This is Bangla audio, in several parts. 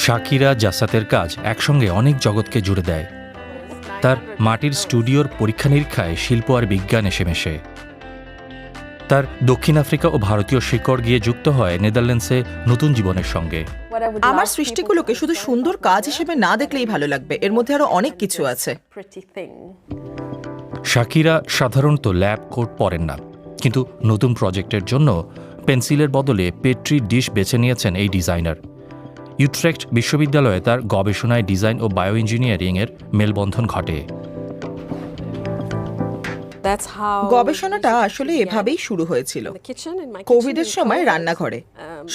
শাকিরা জাসাতের কাজ একসঙ্গে অনেক জগৎকে জুড়ে দেয়। তার মাটির স্টুডিওর পরীক্ষা নিরীক্ষায় শিল্প আর বিজ্ঞান এসে মেশে। তার দক্ষিণ আফ্রিকা ও ভারতীয় শিকড় গিয়ে যুক্ত হয় নেদারল্যান্ডসে নতুন জীবনের সঙ্গে। আমার সৃষ্টিগুলোকে শুধু সুন্দর কাজ হিসেবে না দেখলেই ভালো লাগবে, এর মধ্যে আরো অনেক কিছু আছে। শাকিরা সাধারণত ল্যাব কোট পরেন না, কিন্তু নতুন প্রজেক্টের জন্য পেন্সিলের বদলে পেট্রি ডিশ বেছে নিয়েছেন এই ডিজাইনার। ইউট্রেক্ট বিশ্ববিদ্যালয়ে তার গবেষণায় ডিজাইন ও বায়ো ইঞ্জিনিয়ারিংয়ের মেলবন্ধন ঘটে। গবেষণাটা আসলে এভাবেই শুরু হয়েছিল। কোভিডের সময় রান্নাঘরে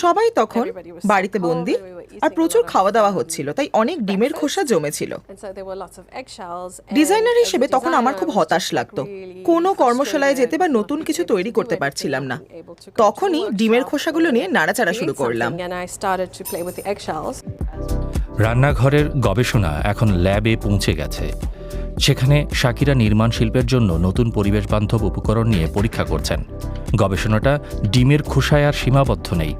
সবাই তখন বাড়িতে বন্দি, আর প্রচুর খাওয়া দাওয়া হচ্ছিল, তাই অনেক ডিমের খোসা জমেছিল। ডিজাইনার হিসেবে তখন আমার খুব হতাশ লাগতো, কোনো কর্মশালায় যেতে বা নতুন কিছু তৈরি করতে পারছিলাম না। তখনই ডিমের খোসাগুলো নিয়ে নাড়াচাড়া শুরু করলাম। রান্নাঘরের গবেষণা এখন ল্যাবে পৌঁছে গেছে। সেখানে শাকিরা নির্মাণ শিল্পের জন্য নতুন পরিবেশ বান্ধব উপকরণ নিয়ে পরীক্ষা করছেন। গবেষণাটা ডিমের খোসায় আর সীমাবদ্ধ নেই,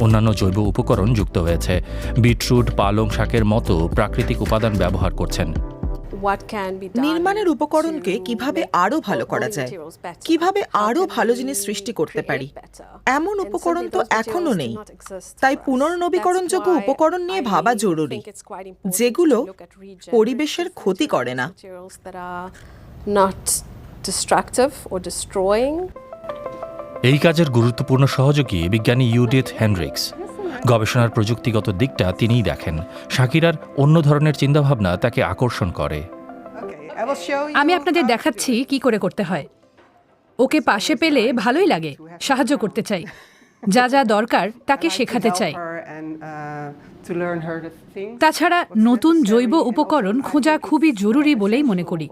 অন্যান্য জৈব উপকরণ যুক্ত হয়েছে। বিটরুট, পালং শাকের মতো প্রাকৃতিক উপাদান ব্যবহার করছেন। নির্মাণের উপকরণকে কিভাবে আরো ভালো করা যায়, কিভাবে আরো ভালো জিনিস সৃষ্টি করতে পারি, এমন উপকরণ তো এখনো নেই। তাই পুনর্নবীকরণযোগ্য উপকরণ নিয়ে ভাবা জরুরি, যেগুলো পরিবেশের ক্ষতি করে না। এই কাজের গুরুত্বপূর্ণ সহযোগী বিজ্ঞানী ইউডিথ হেনরিক্স। গবেষণার প্রযুক্তিগত দিকটা তিনিই দেখেন। শাকিরার অন্য ধরনের চিন্তাভাবনা তাকে আকর্ষণ করে। আমি আপনাদের দেখাচ্ছি কি করে করতে হয়। ওকে পাশে পেলে ভালোই লাগে, সাহায্য করতে চাই, যা যা দরকার তাকে শেখাতে চাই। তাছাড়া নতুন জৈব উপকরণ খোঁজা খুবই জরুরি বলেই মনে করি।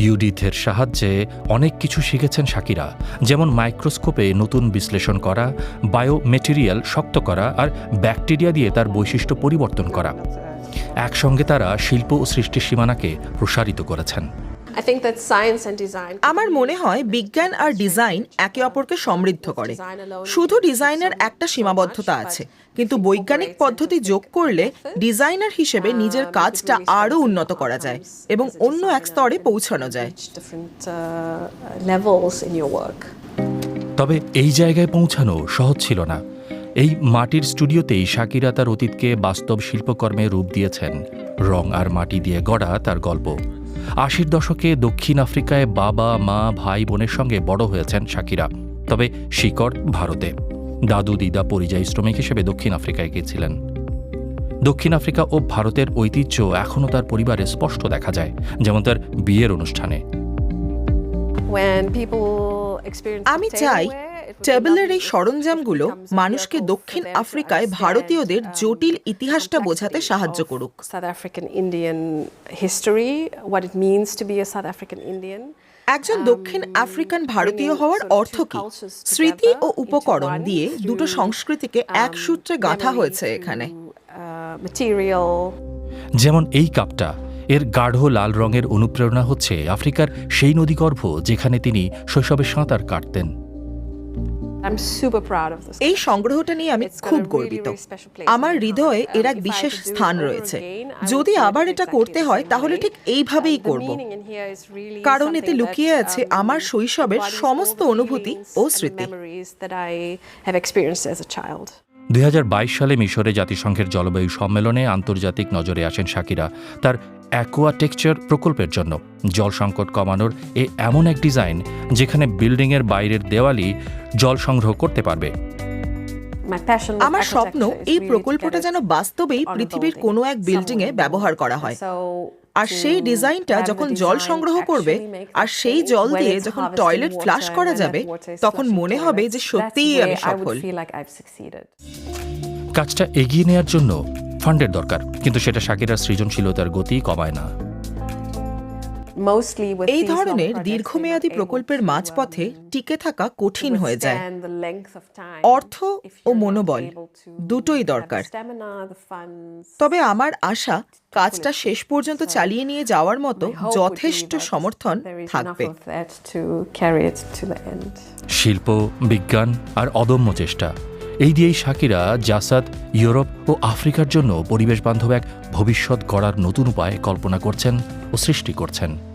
ইউডিথের সাহায্যে অনেক কিছু শিখেছেন শাকিরা, যেমন মাইক্রোস্কোপে নতুন বিশ্লেষণ করা, বায়ো মেটেরিয়াল শক্ত করা আর ব্যাকটেরিয়া দিয়ে তার বৈশিষ্ট্য পরিবর্তন করা। একসঙ্গে তারা শিল্প ও সৃষ্টির সীমানাকে প্রসারিত করেছেন। আমার মনে হয় বিজ্ঞান আর ডিজাইন একে অপরকে সমৃদ্ধ করে। শুধু ডিজাইনের একটা সীমাবদ্ধতা আছে, কিন্তু বৈজ্ঞানিক পদ্ধতি যোগ করলে ডিজাইনার হিসেবে নিজের কাজটা আরো উন্নত করা যায় এবং অন্য এক স্তরে পৌঁছানো যায়। তবে এই জায়গায় পৌঁছানো সহজ ছিল না। এই মাটির স্টুডিওতেই শাকিরা তার অতীতকে বাস্তব শিল্পকর্মে রূপ দিয়েছেন। রং আর মাটি দিয়ে গড়া তার গল্প। ৮০ দশকে দক্ষিণ আফ্রিকায় বাবা, মা, ভাই বোনের সঙ্গে বড় হয়েছেন শাকিরা, তবে শিকড় ভারতে। দাদু দিদা পরিযায়ী শ্রমিক হিসেবে দক্ষিণ আফ্রিকায় গিয়েছিলেন। দক্ষিণ আফ্রিকা ও ভারতের ঐতিহ্য এখনও তার পরিবারে স্পষ্ট দেখা যায়, যেমন তার বিয়ের অনুষ্ঠানে। আমি চাই টেবিলের এই সরঞ্জামগুলো মানুষকে দক্ষিণ আফ্রিকায় ভারতীয়দের জটিল ইতিহাসটা বোঝাতে সাহায্য করুক। একজন দক্ষিণ আফ্রিকান ভারতীয় হওয়ার অর্থ কি, স্মৃতি ও উপকরণ দিয়ে দুটো সংস্কৃতিকে এক সূত্রে গাঁথা হয়েছে এখানে। যেমন এই কাপটা, এর গাঢ় লাল রঙের অনুপ্রেরণা হচ্ছে আফ্রিকার সেই নদীগর্ভ যেখানে তিনি শৈশবে সাঁতার কাটতেন। এই সংগ্রহটা নিয়ে আমি খুব গর্বিত। আমার হৃদয়ে এর এক বিশেষ স্থান রয়েছে। যদি আবার এটা করতে হয় তাহলে ঠিক এইভাবেই করব, কারণ এতে লুকিয়ে আছে আমার শৈশবের সমস্ত অনুভূতি ও স্মৃতি। ২০২২ সালে মিশরে জাতিসংঘের জলবায়ু সম্মেলনে আন্তর্জাতিক নজরে আসেন শাকিরা তার অ্যাকুয়াটেকচার প্রকল্পের জন্য। জল সংকট কমানোর এমন এক ডিজাইন যেখানে বিল্ডিংয়ের বাইরের দেওয়ালই জল সংগ্রহ করতে পারবে। আমার স্বপ্ন এই প্রকল্পটা যেন বাস্তবেই পৃথিবীর কোনো এক বিল্ডিংয়ে ব্যবহার করা হয়, আর সেই ডিজাইনটা যখন জল সংগ্রহ করবে আর সেই জল দিয়ে যখন টয়লেট ফ্লাশ করা যাবে, তখন মনে হবে যে সত্যিই আমি সফল। কাজটা এগিয়ে নেওয়ার জন্য ফান্ডের দরকার, কিন্তু সেটা শাকিরার সৃজনশীলতার গতি কমায় না। এই ধরনের দীর্ঘমেয়াদী প্রকল্পের মাঝপথে টিকে থাকা কঠিন হয়ে যায়। অর্থ ও মনোবল দুটোই দরকার। তবে আমার আশা কাজটা শেষ পর্যন্ত চালিয়ে নিয়ে যাওয়ার মতো যথেষ্ট সমর্থন থাকবে। শিল্প, বিজ্ঞান আর অদম্য চেষ্টা, এই দিয়েই শাকিরা জাসাদ, ইউরোপ ও আফ্রিকার জন্য পরিবেশ বান্ধব এক ভবিষ্যৎ গড়ার নতুন উপায় কল্পনা করছেন ও সৃষ্টি করছেন।